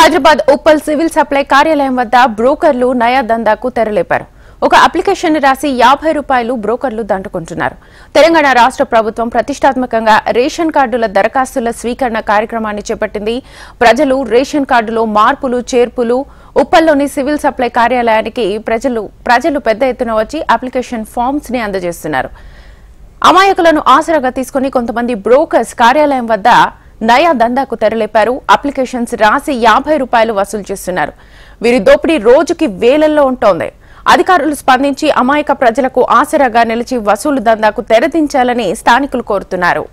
Hyderabad Uppal civil supply కార్యాలయం వద్ద బ్రోకర్లు నయా దందాకు తెరలేపారు. ఒక అప్లికేషన్ రాసి ₹50 బ్రోకర్లు దండుకుంటున్నారు. తెలంగాణ రాష్ట్ర ప్రభుత్వం ప్రతిష్టాత్మకంగా రేషన్ కార్డుల దరఖాస్తుల స్వీకరణ కార్యక్రమాన్ని చేపట్టింది. ప్రజలు రేషన్ కార్డులో మార్పులు చేర్పులు ఉప్పల్లోని సివిల్ సప్లై కార్యాలయానికి ప్రజలు పెద్ద ఎత్తున వచ్చి అప్లికేషన్ ఫామ్స్ ని అందజేస్తున్నారు. అమాయకులను ఆసరాగా తీసుకుని కొంతమంది బ్రోకర్స్ కార్యాలయం వద్ద నయా దందాకు తెరలేపారు. అప్లికేషన్స్ రాసి ₹50 వసూలు చేస్తున్నారు. వీరి దోపిడీ రోజుకి వేలల్లో ఉంటోంది. అధికారులు స్పందించి అమాయక ప్రజలకు ఆసరాగా నిలిచి వసూలు దందాకు తెరదించాలని స్థానికులు కోరుతున్నారు.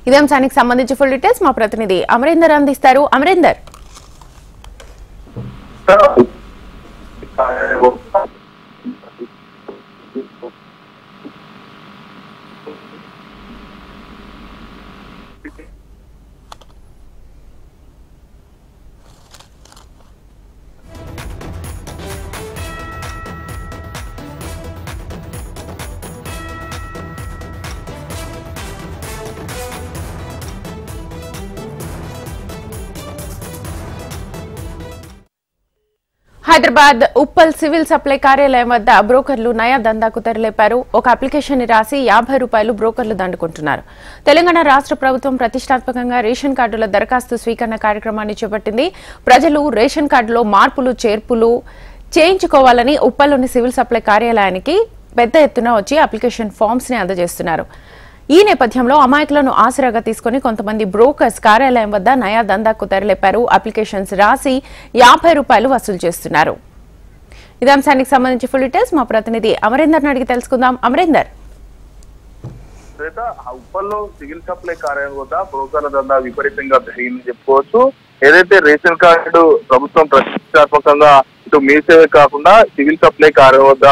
ఇదే అంశానికి సంబంధించి ఫుల్ డీటెయిల్స్ మా ప్రతినిధి అమరేందర్ అందిస్తారు. అమరేందర్, హైదరాబాద్ ఉప్పల్ సివిల్ సప్లై కార్యాలయం వద్ద బ్రోకర్లు నయా దందాకు తెరలేపారు. ఒక అప్లికేషన్ రాసి ₹50 బ్రోకర్లు దండుకుంటున్నారు. తెలంగాణ రాష్ట్ర ప్రభుత్వం ప్రతిష్టాత్మకంగా రేషన్ కార్డుల దరఖాస్తు స్వీకరణ కార్యక్రమాన్ని చేపట్టింది. ప్రజలు రేషన్ కార్డులో మార్పులు చేర్పులు చేయించుకోవాలని ఉప్పల్లోని సివిల్ సప్లై కార్యాలయానికి పెద్ద ఎత్తున వచ్చి అప్లికేషన్ ఫామ్స్ ని అందజేస్తున్నారు. ఈ నేపథ్యంలో అమాయకులను ఆసరాగా తీసుకుని కొంతమంది బ్రోకర్స్ కార్యాలయం వద్ద నయా దందాకు తెరలేపారు. అప్లికేషన్స్ రాసి ₹50 వసూలు చేస్తున్నారు. ఇదే అంశానికి సంబంధించి ఫుల్ డీటెయిల్స్ మా ప్రతినిధి అమరేందర్ అడిగి తెలుసుకుందాం. అమరేందర్, ఉప్పల్లో సివిల్ సప్లై కార్యాలయం వద్ద బ్రోకర్ల దందా విపరీతంగా పెరిగిందని చెప్పుకోవచ్చు. ఏదైతే రేషన్ కార్డు ప్రభుత్వం ప్రతిష్టాత్మకంగా ఇటు మీ సేవే కాకుండా సివిల్ సప్లై కార్యాలయం వద్ద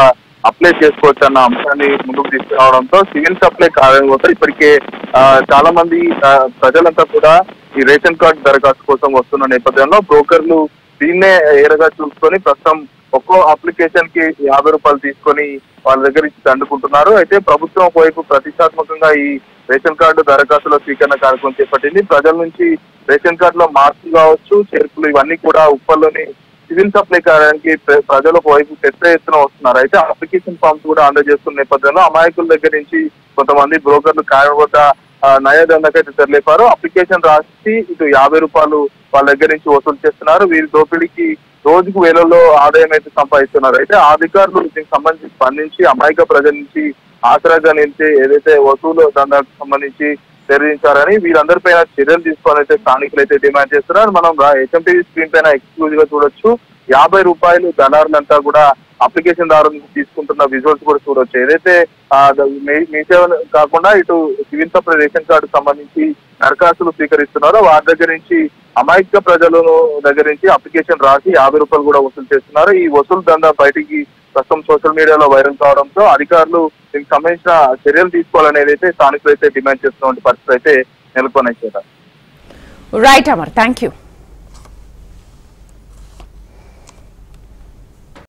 అప్లై చేసుకోవచ్చు అన్న అంశాన్ని ముందుకు తీసుకురావడంతో సివిల్ సప్లై కార్యాలయం వద్ద ఇప్పటికే చాలా మంది ప్రజలంతా కూడా ఈ రేషన్ కార్డు దరఖాస్తు కోసం వస్తున్న నేపథ్యంలో బ్రోకర్లు దీన్నే ఏరగా చూసుకొని ప్రస్తుతం ఒక్కో అప్లికేషన్ కి ₹50 తీసుకొని వాళ్ళ దగ్గర ఇచ్చి దండుకుంటున్నారు. అయితే ప్రభుత్వం ఒకవైపు ప్రతిష్టాత్మకంగా ఈ రేషన్ కార్డు దరఖాస్తుల స్వీకరణ కార్యక్రమం చేపట్టింది. ప్రజల నుంచి రేషన్ కార్డులో మార్పులు కావచ్చు, చేర్పులు ఇవన్నీ కూడా ఉప్పల్లోని సివిల్ సప్లై కార్యాలయానికి ప్రజలు ఒకవైపు పెద్ద ఎత్తున వస్తున్నారు. అయితే అప్లికేషన్ ఫామ్స్ కూడా అందజేస్తున్న నేపథ్యంలో అమాయకుల దగ్గర నుంచి కొంతమంది బ్రోకర్లు కార్యాలయం వద్ద నయా దందాకైతే తెరలేపారు. అప్లికేషన్ రాసి ఇటు ₹50 వాళ్ళ దగ్గర నుంచి వసూలు చేస్తున్నారు. వీరి దోపిడీకి రోజుకు వేలలో ఆదాయం అయితే సంపాదిస్తున్నారు. అయితే అధికారులు దీనికి సంబంధించి స్పందించి అమాయక ప్రజల నుంచి ఆసరాగా నిలిచి ఏదైతే వసూలు దందాకు సంబంధించి తెరదించారని వీరందరిపైన చర్యలు తీసుకోవాలైతే స్థానికులు అయితే డిమాండ్ చేస్తున్నారు. మనం HMTV స్క్రీన్ పైన ఎక్స్క్లూజివ్ గా చూడొచ్చు. ₹50 దళారులంతా కూడా అప్లికేషన్ దారు తీసుకుంటున్న విజువల్స్ కూడా చూడొచ్చు. ఏదైతే మీ సేవ కాకుండా ఇటు సివిల్ సప్లై రేషన్ కార్డు సంబంధించి దరఖాస్తులు స్వీకరిస్తున్నారో వారి దగ్గర నుంచి అమాయక ప్రజల దగ్గర నుంచి అప్లికేషన్ రాసి ₹50 కూడా వసూలు చేస్తున్నారు. ఈ వసూలు దందా బయటికి ప్రస్తుతం సోషల్ మీడియాలో వైరల్ కావడంతో అధికారులు దీనికి సంబంధించిన చర్యలు తీసుకోవాలనేది అయితే స్థానికులు అయితే డిమాండ్ చేస్తున్న పరిస్థితి అయితే నెలకొన్నాయి. Right Amar, thank you.